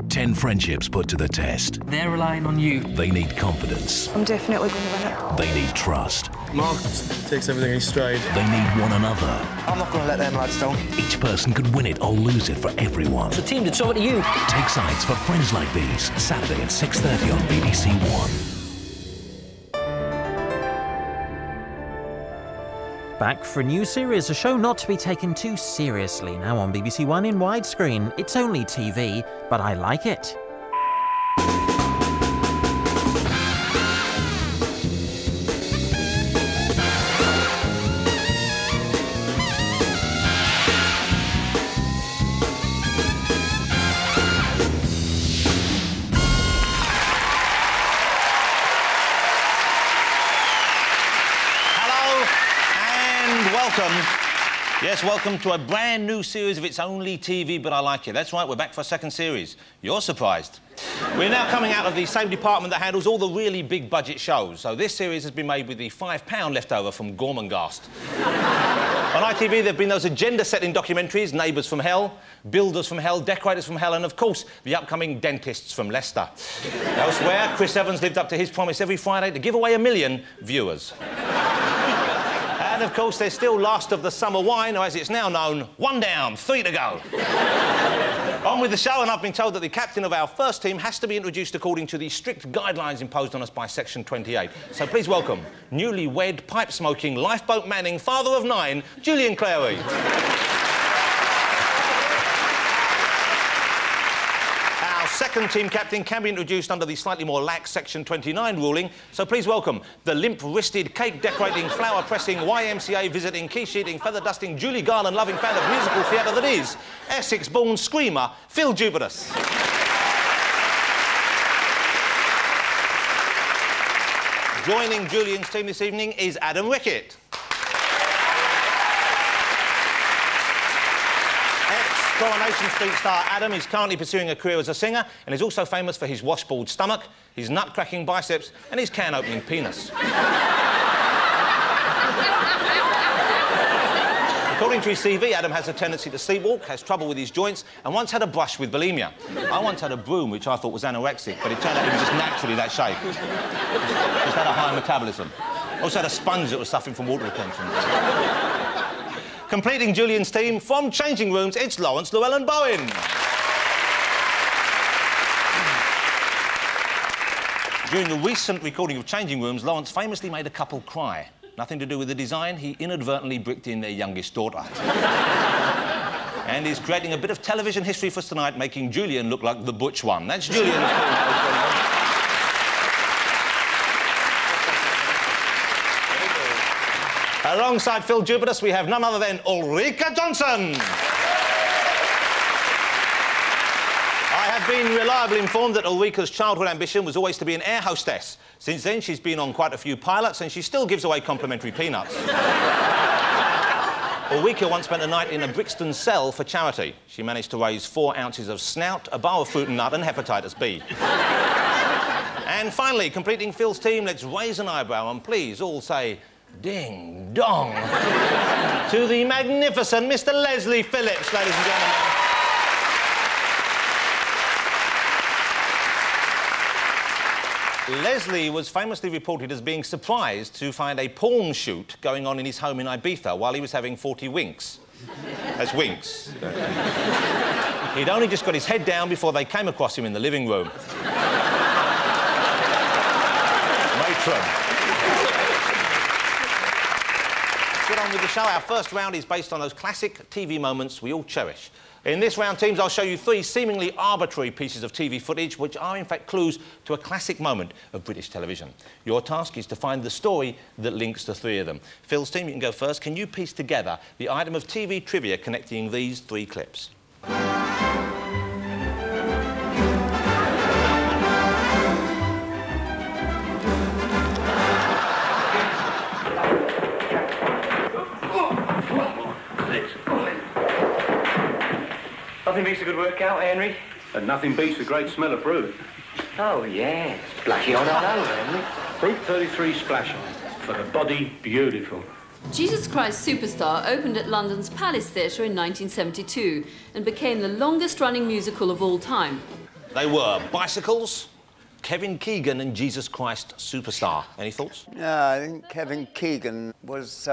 10 friendships put to the test. They're relying on you. They need confidence. I'm definitely going to win it. They need trust. Mark takes everything in stride. They need one another. I'm not going to let them lads down. Each person could win it or lose it for everyone. The team did so to you. Take sides for Friends Like These, Saturday at 6:30 on BBC One. Back for a new series, a show not to be taken too seriously, now on BBC One in widescreen. It's only TV, but I like it. Yes, welcome to a brand new series of It's Only TV, but I Like It. That's right, we're back for a second series. You're surprised. We're now coming out of the same department that handles all the really big budget shows. So this series has been made with the £5 left over from Gormenghast. On ITV, there have been those agenda-setting documentaries, Neighbours from Hell, Builders from Hell, Decorators from Hell, and, of course, the upcoming Dentists from Leicester. Elsewhere, Chris Evans lived up to his promise every Friday to give away 1 million viewers. And, of course, there's still Last of the Summer Wine, or as it's now known, 1 down, 3 to go. On with the show, and I've been told that the captain of our first team has to be introduced according to the strict guidelines imposed on us by Section 28. So please welcome newly-wed, pipe-smoking, lifeboat manning, father of 9, Julian Clary. Second team captain can be introduced under the slightly more lax Section 29 ruling, so please welcome the limp-wristed, cake-decorating, flower-pressing, YMCA visiting, key-sheeting, feather-dusting, Julie Garland-loving fan of musical theatre that is Essex-born screamer, Phil Jupitus. Joining Julian's team this evening is Adam Rickett. Coronation Street star Adam is currently pursuing a career as a singer and is also famous for his washboard stomach, his nut-cracking biceps and his can-opening penis. According to his CV, Adam has a tendency to sleepwalk, has trouble with his joints and once had a brush with bulimia. I once had a broom which I thought was anorexic, but it turned out he was just naturally that shape. Just had a high metabolism. Also had a sponge that was suffering from water retention. Completing Julian's team, from Changing Rooms, it's Lawrence Llewellyn-Bowen. During the recent recording of Changing Rooms, Lawrence famously made a couple cry. Nothing to do with the design, he inadvertently bricked in their youngest daughter. And he's creating a bit of television history for us tonight, making Julian look like the butch one. That's Julian's team. Alongside Phil Jupitus, we have none other than Ulrika Johnson. I have been reliably informed that Ulrika's childhood ambition was always to be an air hostess. Since then, she's been on quite a few pilots and she still gives away complimentary peanuts. Ulrika once spent a night in a Brixton cell for charity. She managed to raise 4 ounces of snout, a bar of fruit and nut and hepatitis B. And finally, completing Phil's team, let's raise an eyebrow and please all say ding dong to the magnificent Mr. Leslie Phillips, ladies and gentlemen. Leslie was famously reported as being surprised to find a porn shoot going on in his home in Ibiza while he was having 40 winks. That's winks. He'd only just got his head down before they came across him in the living room. Matron. Get on with the show. Our first round is based on those classic TV moments we all cherish. In this round, teams, I'll show you 3 seemingly arbitrary pieces of TV footage which are, in fact, clues to a classic moment of British television. Your task is to find the story that links the 3 of them. Phil's team, you can go first. Can you piece together the item of TV trivia connecting these 3 clips? Nothing beats a good workout, Henry. And nothing beats a great smell of fruit. Oh, yeah. Splashy on all over, Henry. Fruit 33 splash on. For the body, beautiful. Jesus Christ Superstar opened at London's Palace Theatre in 1972 and became the longest-running musical of all time. They were bicycles, Kevin Keegan and Jesus Christ Superstar. Any thoughts? Yeah, I think Kevin Keegan was,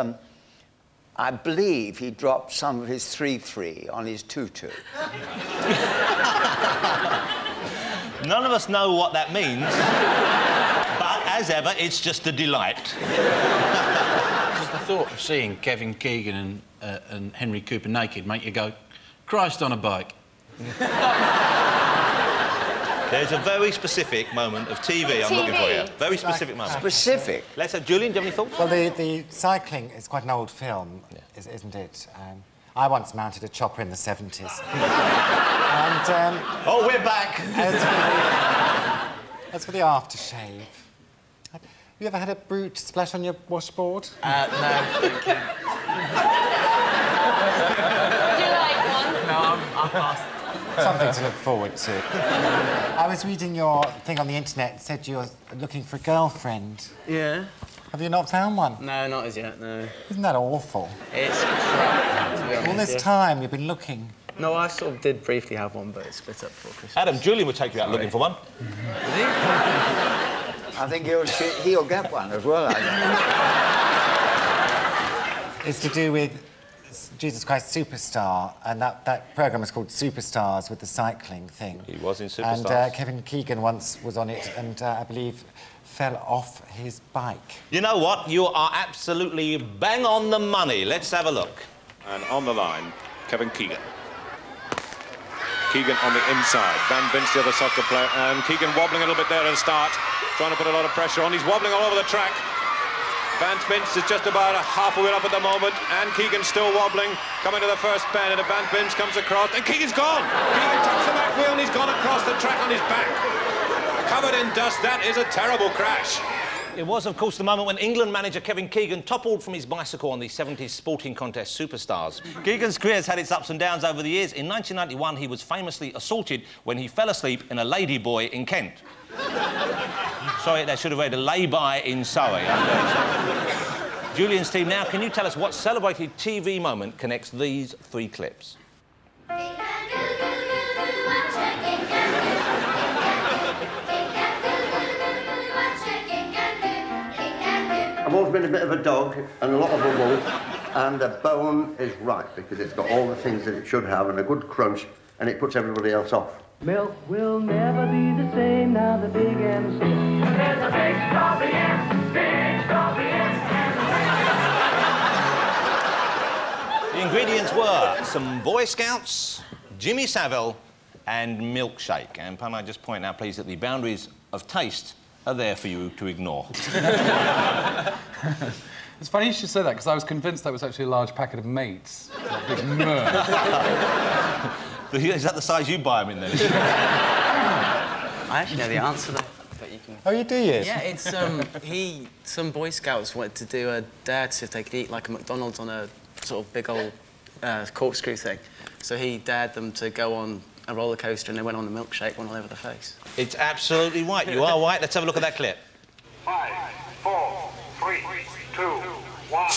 I believe he dropped some of his 3-3 on his tutu. None of us know what that means, but as ever, it's just a delight. Does the thought of seeing Kevin Keegan and Henry Cooper naked make you go, Christ on a bike? There's a very specific moment of TV I'm looking for here. Very specific moment. Specific? Let's have Julian, do you have any thoughts? Well, the cycling is quite an old film, isn't it? I once mounted a chopper in the 70s. And... oh, we're back! As for the aftershave... Have you ever had a brute splash on your washboard? No, thank you. Would you like one? No, I'm past. Something to look forward to. I was reading your thing on the internet. It said you're looking for a girlfriend. Yeah. Have you not found one? No, not as yet, no. Isn't that awful? It's crap, to be honest. All this time you've been looking. No, I sort of did briefly have one, but it split up before Christmas. Adam, Julian will take you out looking for one. I think he'll get one as well, I think. It's to do with Jesus Christ Superstar, and that programme was called Superstars with the cycling thing. He was in Superstars. And Kevin Keegan once was on it and, I believe, fell off his bike. You know what? You are absolutely bang on the money. Let's have a look. And on the line, Kevin Keegan. Keegan on the inside. Van Bins, the other soccer player, and Keegan wobbling a little bit there at the start, trying to put a lot of pressure on. He's wobbling all over the track. Van Bins is just about half a wheel up at the moment, and Keegan's still wobbling, coming to the first bend, and Van Bins comes across, and Keegan's gone! Keegan touched the back wheel, and he's gone across the track on his back. Covered in dust, that is a terrible crash. It was, of course, the moment when England manager Kevin Keegan toppled from his bicycle on the 70s sporting contest Superstars. Keegan's career has had its ups and downs over the years. In 1991, he was famously assaulted when he fell asleep in a ladyboy in Kent. Sorry, they should have read a lay-by in Surrey. Julian's team, now, can you tell us what celebrated TV moment connects these 3 clips? I've always been a bit of a dog and a lot of a wolf, and the bone is right because it's got all the things that it should have and a good crunch, and it puts everybody else off. Milk will never be the same now the big M's here. There's a big strawberry M, big strawberry M. The ingredients were some Boy Scouts, Jimmy Savile and milkshake. And can I just point out, please, that the boundaries of taste are there for you to ignore. It's funny you should say that, because I was convinced that was actually a large packet of mates. Big Is that the size you buy them in, then? I actually know the answer, though. But you can... Oh, you do, yes? Yeah, it's, some Boy Scouts wanted to do a dare to see if they could eat like a McDonald's on a sort of big old corkscrew thing. So he dared them to go on a roller coaster, and they went on the milkshake, went all over the face. It's absolutely right. You are right. Let's have a look at that clip. 5, 4, 3, 2, 1.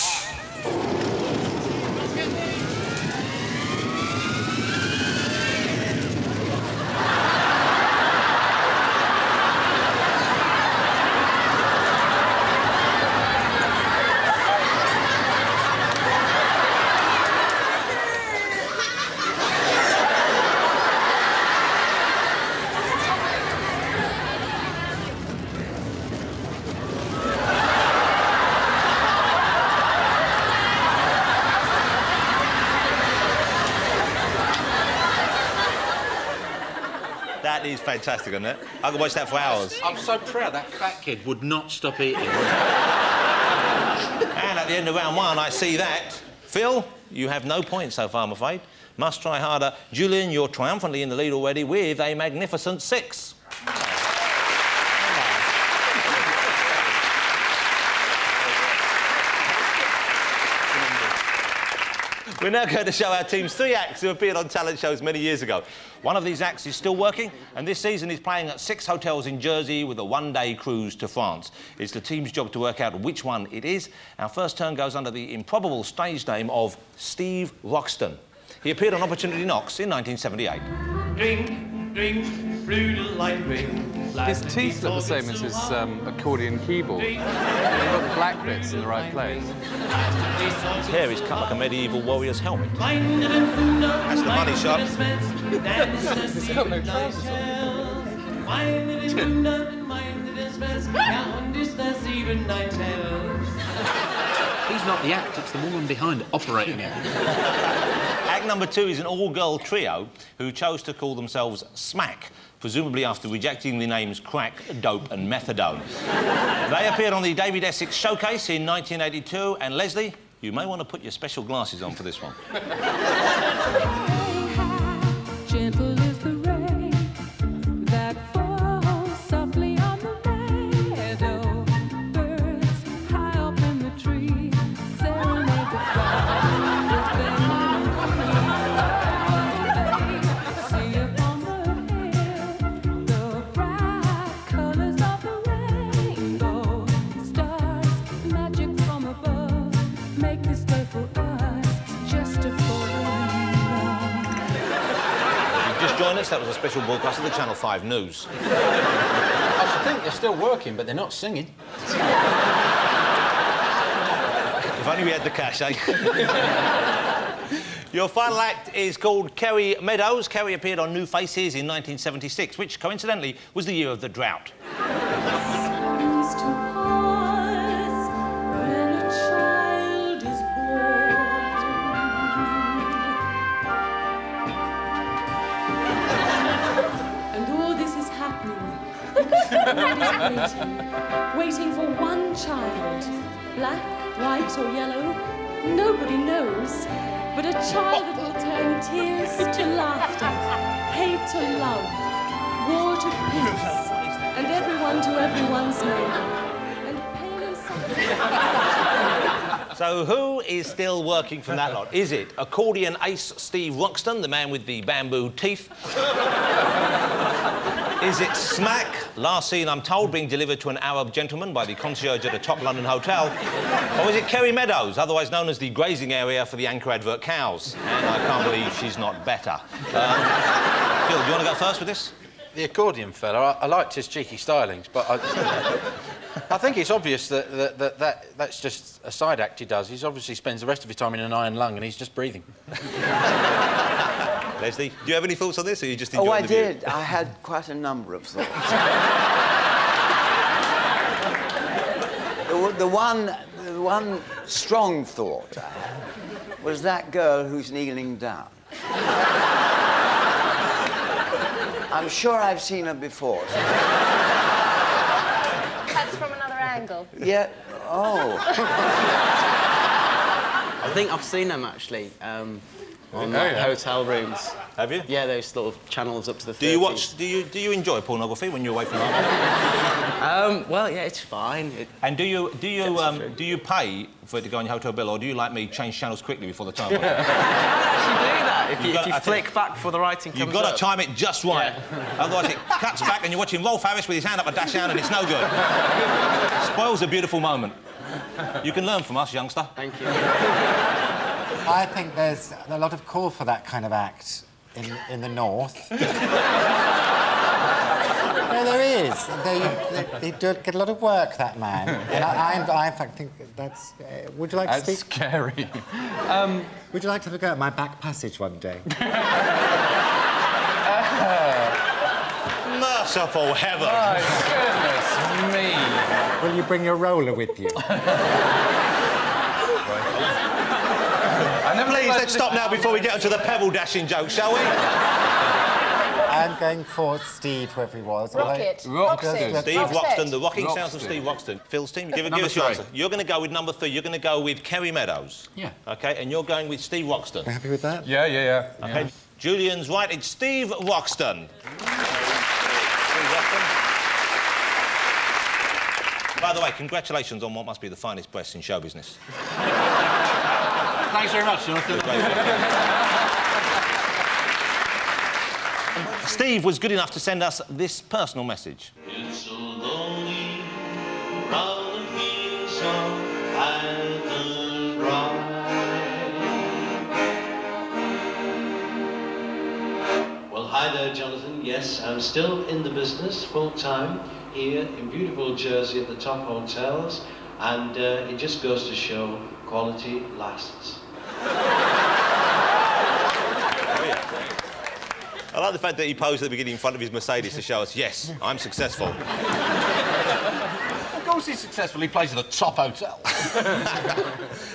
That is fantastic, isn't it? I could watch that for hours. I'm so proud that fat kid would not stop eating. And at the end of round 1, I see that. Phil, you have no points so far, I'm afraid. Must try harder. Julian, you're triumphantly in the lead already with a magnificent 6. We're now going to show our team's 3 acts who appeared on talent shows many years ago. One of these acts is still working, and this season is playing at 6 hotels in Jersey with a 1-day cruise to France. It's the team's job to work out which one it is. Our first turn goes under the improbable stage name of Steve Roxton. He appeared on Opportunity Knocks in 1978. Drink, drink, His teeth look the same as his accordion keyboard. They've got the black bits in the right place. His hair is cut like a medieval warrior's helmet. That's the money shot. He's got no trousers He's not the act, it's the woman behind operating it. Act number 2 is an all-girl trio who chose to call themselves Smack, presumably after rejecting the names Crack, Dope and Methadone. They appeared on the David Essex Showcase in 1982, and Leslie, you may want to put your special glasses on for this one. Gentle is the rain that falls softly on the meadow. Birds high up in the tree serenade the flowers with their melody. See upon the hill the bright colors of the rainbow. Stars, magic from above, make this day for us just a Just join us, that was a special broadcast of the Channel 5 News. I should think they're still working, but they're not singing. If only we had the cash, eh? Your final act is called Kerry Meadows. Kerry appeared on New Faces in 1976, which, coincidentally, was the year of the drought. Waiting for one child. Black, white or yellow, nobody knows. But a child that will turn tears to laughter, hate to love, war to peace, and everyone to everyone's neighbour. And pain and suffering. So who is still working from that lot? Is it accordion ace Steve Roxton, the man with the bamboo teeth? Is it Smack, last seen, I'm told, being delivered to an Arab gentleman by the concierge at a top London hotel? Or is it Kerry Meadows, otherwise known as the grazing area for the Anchor Advert cows? And I can't believe she's not better. Phil, do you want to go first with this? The accordion fella, I liked his cheeky stylings, but I think it's obvious that's just a side act he does. He obviously spends the rest of his time in an iron lung and he's just breathing. Leslie, do you have any thoughts on this, or you just enjoyed the view? Oh, I did. I had quite a number of thoughts. the one strong thought I had was that girl who's kneeling down. I'm sure I've seen her before. That's from another angle. Yeah. Oh. I think I've seen them, actually. On hotel rooms. Have you? Yeah, those sort of channels up to the 30s. Do you watch? Do you enjoy pornography when you're away from home? Well, yeah, it's fine. And do you pay for it to go on your hotel bill, or do you, like me, change channels quickly before the time? You can actually do that if you flick back before the writing comes up. You've got to time it just right. Yeah. Otherwise it cuts back and you're watching Rolf Harris with his hand up a dash down and it's no good. Spoils a beautiful moment. You can learn from us, youngster. Thank you. I think there's a lot of call for that kind of act in the north. No, there is. They do get a lot of work, that man. And I in fact, think that's... would you like to speak? That's scary. Would you like to have a go at my back passage one day? Merciful heaven! My goodness me! Will you bring your roller with you? Please, let's stop now before we get onto the pebble dashing joke, shall we? I'm going for Steve, whoever he was. Rocket. Steve Roxton, the rocking sounds of Steve Roxton. Phil's team, give us your answer. You're going to go with number 3. You're going to go with Kerry Meadows. Yeah. OK, and you're going with Steve Roxton. Are you happy with that? Yeah. OK, yeah. Julian's right, it's Steve Roxton. By the way, congratulations on what must be the finest breasts in show business. Thanks very much, Jonathan. Steve was good enough to send us this personal message. It's so lonely round here, so I could ride. Well, hi there, Jonathan. yes, I'm still in the business full-time here in beautiful Jersey at the top hotels, and it just goes to show quality lasts. I like the fact that he posed at the beginning in front of his Mercedes to show us, yes, I'm successful. Of course he's successful. He plays at a top hotel.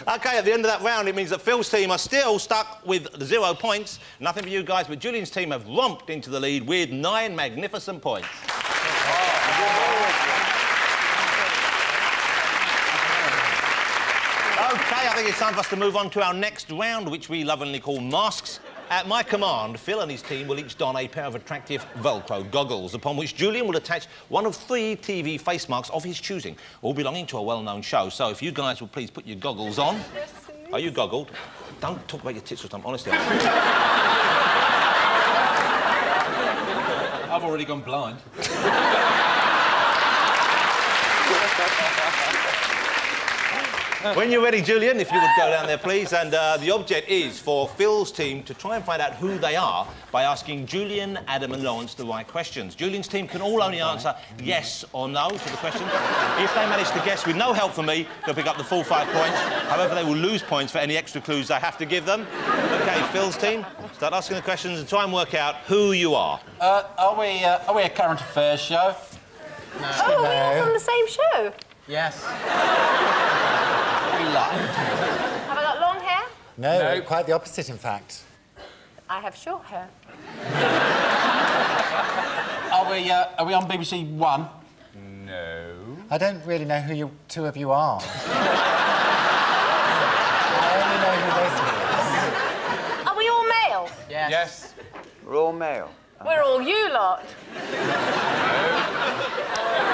OK, at the end of that round, it means that Phil's team are still stuck with 0 points. Nothing for you guys, but Julian's team have romped into the lead with 9 magnificent points. OK, I think it's time for us to move on to our next round, which we lovingly call Masks. At my command, Phil and his team will each don a pair of attractive Velcro goggles, upon which Julian will attach one of 3 TV face masks of his choosing, all belonging to a well-known show. So if you guys will please put your goggles on. Are you goggled? Don't talk about your tits or something, honestly. I've already gone blind. When you're ready, Julian, if you would go down there, please. And the object is for Phil's team to try and find out who they are by asking Julian, Adam and Lawrence the right questions. Julian's team can all only answer yes or no to the question. If they manage to guess with no help from me, they'll pick up the full 5 points. However, they will lose points for any extra clues I have to give them. OK, Phil's team, start asking the questions and try and work out who you are. Are we a current affairs show? No. Oh, are we all from the same show? Yes. Have I got long hair? No, quite the opposite, in fact. I have short hair. Are we on BBC One? No. I don't really know who you 2 of you are. I only know who this is. Are we all male? Yes. We're all male. We're all you lot.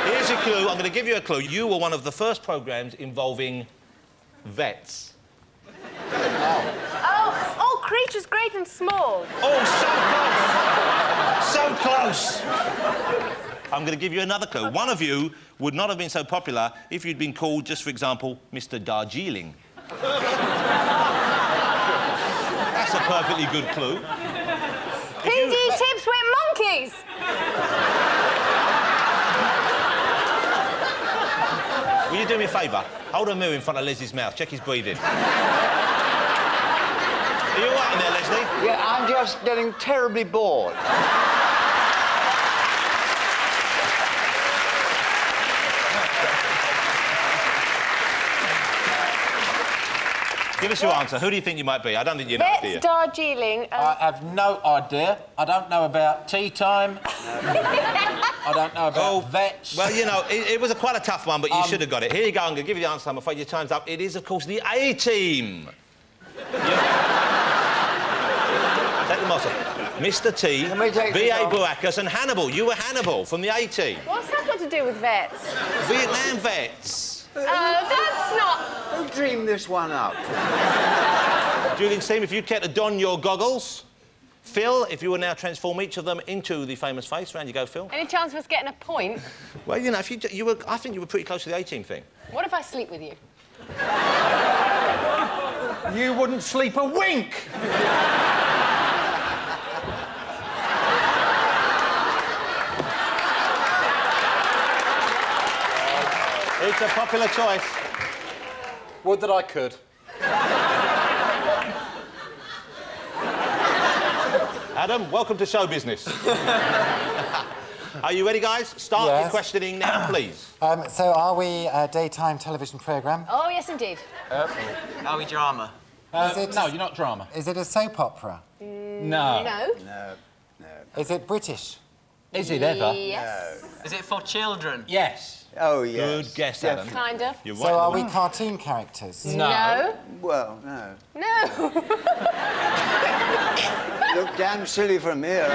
Here's a clue. I'm going to give you a clue. You were one of the first programmes involving vets. Oh, all creatures great and small. Oh, so close! So close! I'm going to give you another clue. One of you would not have been so popular if you'd been called, just for example, Mr. Darjeeling. That's a perfectly good clue. PG Tips with monkeys! Will you do me a favour? Hold a mirror in front of Leslie's mouth. Check his breathing. Are you all right in there, Leslie? Yeah, I'm just getting terribly bored. Give us your answer. Who do you think you might be? I don't think you know, do you? Vets Darjeeling. I have no idea. I don't know about tea time. I don't know about vets. Well, you know, it was quite a tough one, but you should have got it. Here you go. I'm going to give you the answer. I'm afraid your time's up. It is, of course, the A-Team. Take them off. Mr. T, B.A. Baracus and Hannibal. You were Hannibal from the A-Team. What's that got to do with vets? Vietnam vets. That's not... Who dreamed this one up? Julian's team, if you'd care to don your goggles. Phil, if you will now transform each of them into the famous face. Round you go, Phil. Any chance of us getting a point? Well, you know, if you were... I think you were pretty close to the A-Team thing. What if I sleep with you? You wouldn't sleep a wink! It's a popular choice. Would that I could. Adam, welcome to show business. Are you ready, guys? Start your questioning now, please. So are we a daytime television programme? Oh, yes, indeed. Are we drama? No, you're not drama. Is it a soap opera? No. No. Is it British? Is it ever? Yes. Is it for children? Yes. Oh, yes. Good guess, Adam. Kind of. You're right. So are we cartoon characters? No. Well, no. No. Look damn silly from here,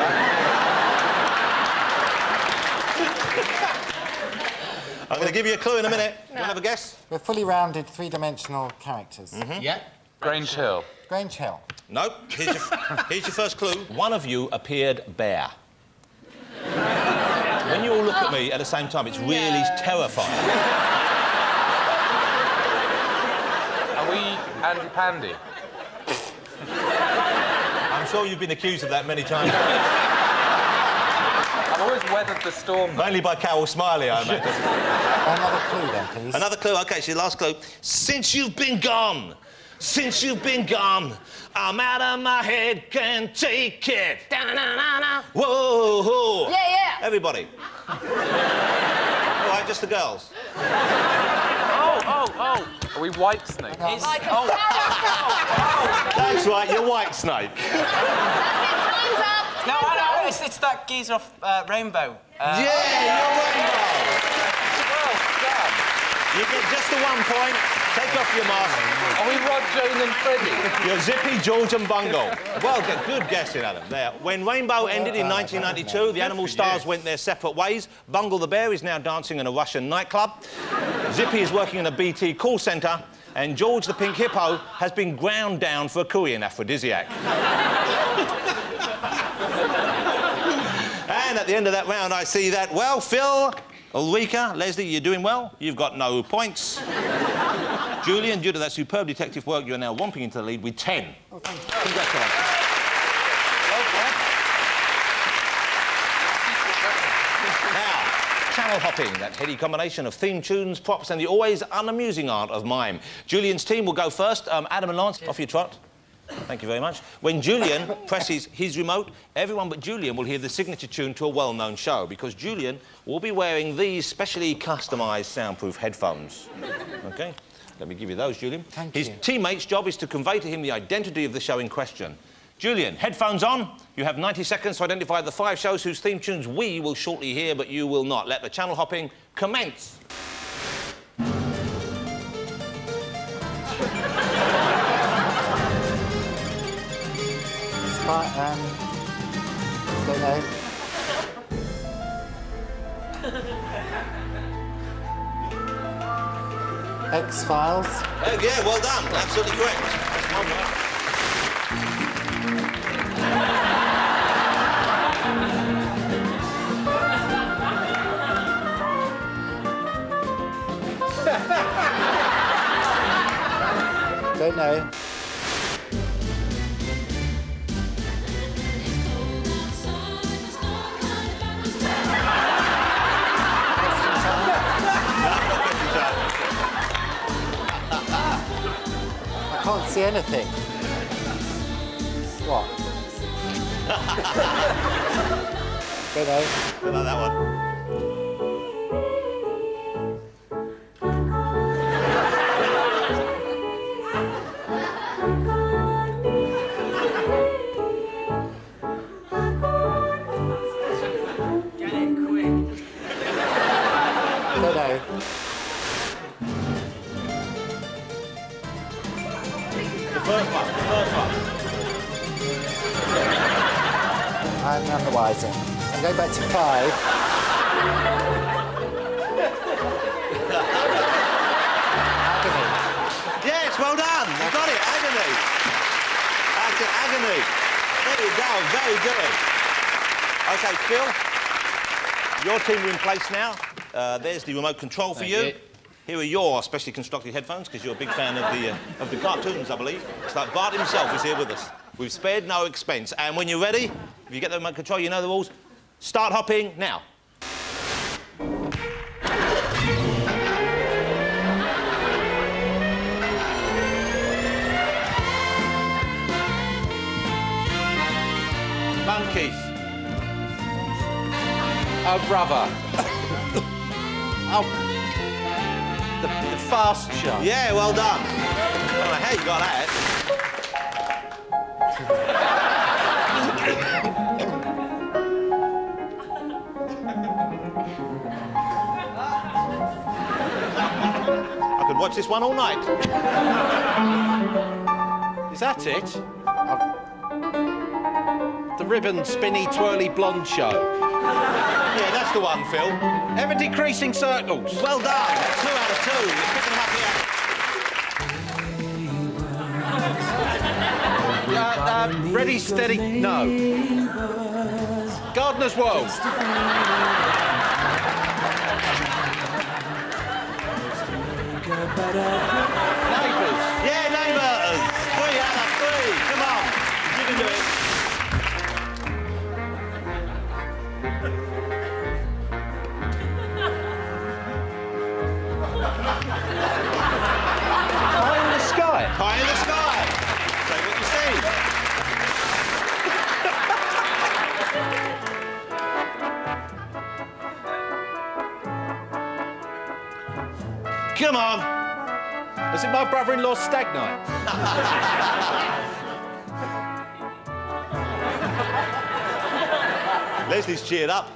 I'm going to give you a clue in a minute. Do you want to have a guess? We're fully rounded, three-dimensional characters. Yeah. Grange Hill. Grange Hill. Nope. Here's your first clue. One of you appeared bare. When you all look at me at the same time, it's really terrifying. Are we Andy Pandy? I'm sure you've been accused of that many times. always weathered the storm. Mainly by Carol Smiley, I imagine. Another clue, then, please. Another clue. OK, so the last clue. Since you've been gone, since you've been gone, I'm out of my head, can't take it. Da-na-na-na. Whoa, whoa. Yeah, yeah. Everybody. All right, just the girls. Oh. Are we White Snake? Like a That's right, you're White Snake. That's it, time's up. No, it's that geezer off Rainbow. Yeah, you're Rainbow. Well done. You get just the 1 point. Take off your mask. Are we Rod, Jane and Freddie? You're Zippy, George and Bungle. Well, good guessing, Adam. There. When Rainbow ended in 1992, the animal stars went their separate ways. Bungle the bear is now dancing in a Russian nightclub. Zippy is working in a BT call centre. And George the pink hippo has been ground down for a Korean aphrodisiac. And at the end of that round, I see that, well, Phil, Ulrika, Leslie, you're doing well. You've got no points. Julian, due to that superb detective work, you're now romping into the lead with 10. Oh, thank you. Congratulations. Now, channel hopping, that heady combination of theme tunes, props and the always unamusing art of mime. Julian's team will go first. Adam and Lance, off your trot. Thank you very much. When Julian presses his remote, everyone but Julian will hear the signature tune to a well-known show, because Julian will be wearing these specially customised soundproof headphones. OK? Let me give you those, Julian. Thank you. His teammate's job is to convey to him the identity of the show in question. Julian, headphones on. You have 90 seconds to identify the 5 shows whose theme tunes we will shortly hear, but you will not. Let the channel hopping commence. Don't know. X-Files. Oh, yeah, well done. Absolutely correct. That's one word. Don't know. I can't see anything. What? Don't know. Don't know that one. Get it quick. Don't know. First one. I'm none the wiser. I'm going back to 5. Agony. Yes, well done. You got it, agony. That's it, agony. There you go, very good. OK, Phil, your team are in place now. There's the remote control for you. Here are your specially constructed headphones, because you're a big fan of the cartoons, I believe. It's like Bart himself is here with us. We've spared no expense. And when you're ready, if you get the remote control, you know the rules. Start hopping now. Monkeys. Oh, brother. Oh, the Fast Show. Yeah, well done. I don't know how you got that. I could watch this one all night. Is that it? The ribbon spinny twirly blonde show. Yeah, that's the one, Phil. Ever decreasing circles. Well done. 2 out of 2. You're picking them up here. Ready, steady, no. Gardener's World. Neighbours. Yeah, neighbours. 3 out of 3. Come on. You can do it. Come on. Is it my brother-in-law's stag night? Leslie's cheered up.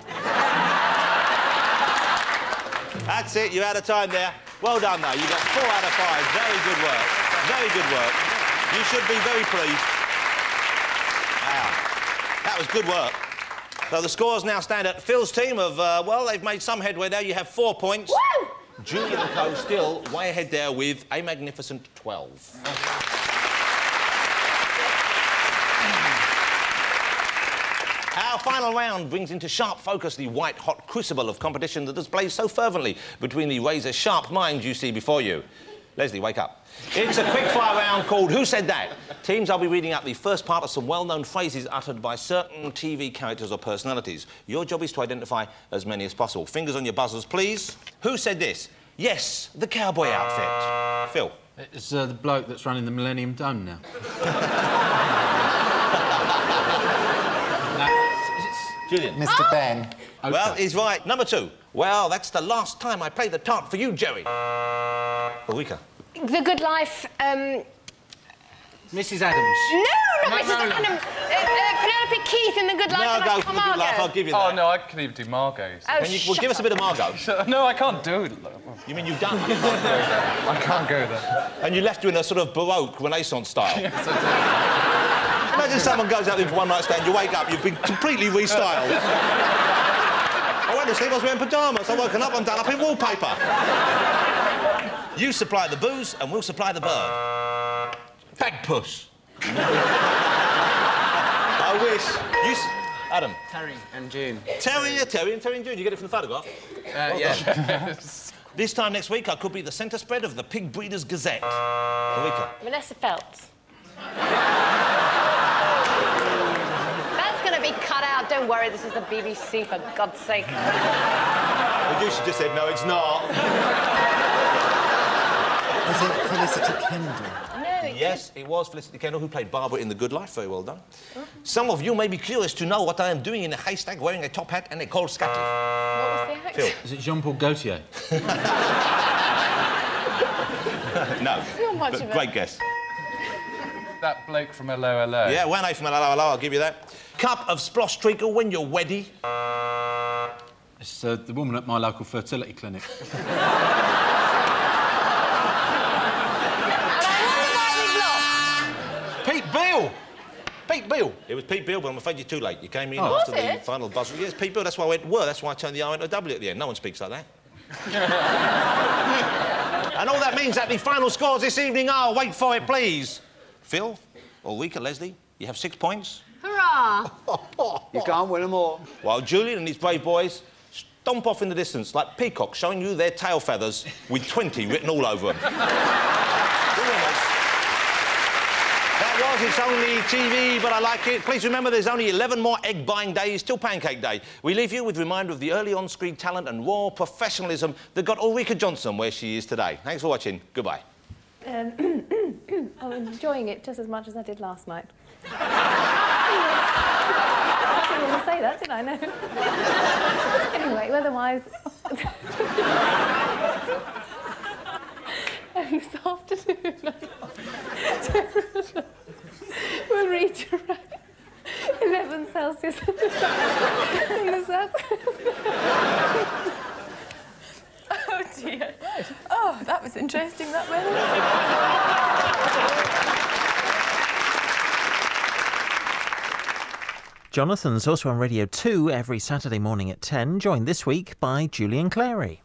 That's it, you're out of time there. Well done, though. You got 4 out of 5. Very good work. Very good work. You should be very pleased. Wow. That was good work. So the scores now stand at Phil's team of, well, they've made some headway there. You have 4 points. Woo! Julie and Co still way ahead there with a magnificent 12. Our final round brings into sharp focus the white-hot crucible of competition that has blazed so fervently between the razor-sharp minds you see before you. Leslie, wake up. It's a quick-fire round called Who Said That? Teams, I'll be reading out the first part of some well-known phrases uttered by certain TV characters or personalities. Your job is to identify as many as possible. Fingers on your buzzers, please. Who said this? Yes, the cowboy outfit. Phil. It's the bloke that's running the Millennium Dome now. Julian. Mr. Ben. Okay. Well, he's right. Number 2. Well, that's the last time I played the tart for you, Jerry. Ulrika. The Good Life, Mrs. Adams. No, not Mrs. Adams. Penelope Keith in The Good Life. Margot from The Good Life, I'll give you that. Oh, no, I can even do Margot. Oh, well, give us a bit of Margot. No, I can't do it. You mean you've done it? I can't go there. And you left you in a sort of Baroque Renaissance style. Yes, I did. Imagine someone goes out there for one night stand, you wake up, you've been completely restyled. I went to sleep, I was wearing pyjamas. I woken up, I'm done up in wallpaper. You supply the booze, and we'll supply the bird. Bagpuss. I wish. Adam. Terry and June. Terry and June. You get it from the photograph? Yeah. This time next week, I could be the centre spread of the Pig Breeders' Gazette. Ulrika. Vanessa Feltz. That's going to be cut out. Don't worry, this is the BBC, for God's sake. The producer just said, no, it's not. Was it Felicity Kendall? No, Yes, it was Felicity Kendall who played Barbara in The Good Life. Very well done. Some of you may be curious to know what I am doing in a haystack wearing a top hat and a cold scatty. What was the act? Phil. Is it Jean-Paul Gaultier? No. Not much of it. Great guess. That bloke from Hello Hello. Yeah, one A from Hello Hello, I'll give you that. Cup of splosh treacle when you're weddy. It's the woman at my local fertility clinic. Pete Beale! Pete Beale. It was Pete Beale, but I'm afraid you're too late. You came in Oh. after Was the it? final buzzer. Yes, Pete Beale, that's why I went, well, that's why I turned the R into a W at the end. No one speaks like that. And all that means that the final scores this evening are, wait for it, please. Phil, Ulrika, Leslie, you have 6 points. Hurrah! You can't win them all. While Julian and his brave boys stomp off in the distance like peacocks showing you their tail feathers with 20 written all over them. That was It's Only TV, but I like it. Please remember there's only 11 more egg buying days till Pancake Day. We leave you with a reminder of the early on-screen talent and raw professionalism that got Ulrika Johnson where she is today. Thanks for watching. Goodbye. I'm enjoying it just as much as I did last night. I didn't want to say that, did I? No. Anyway, otherwise... And this afternoon, we'll reach around 11 Celsius in the south. Oh, dear. Oh, that was interesting, that weather. Jonathan's also on Radio 2 every Saturday morning at 10, joined this week by Julian Clary.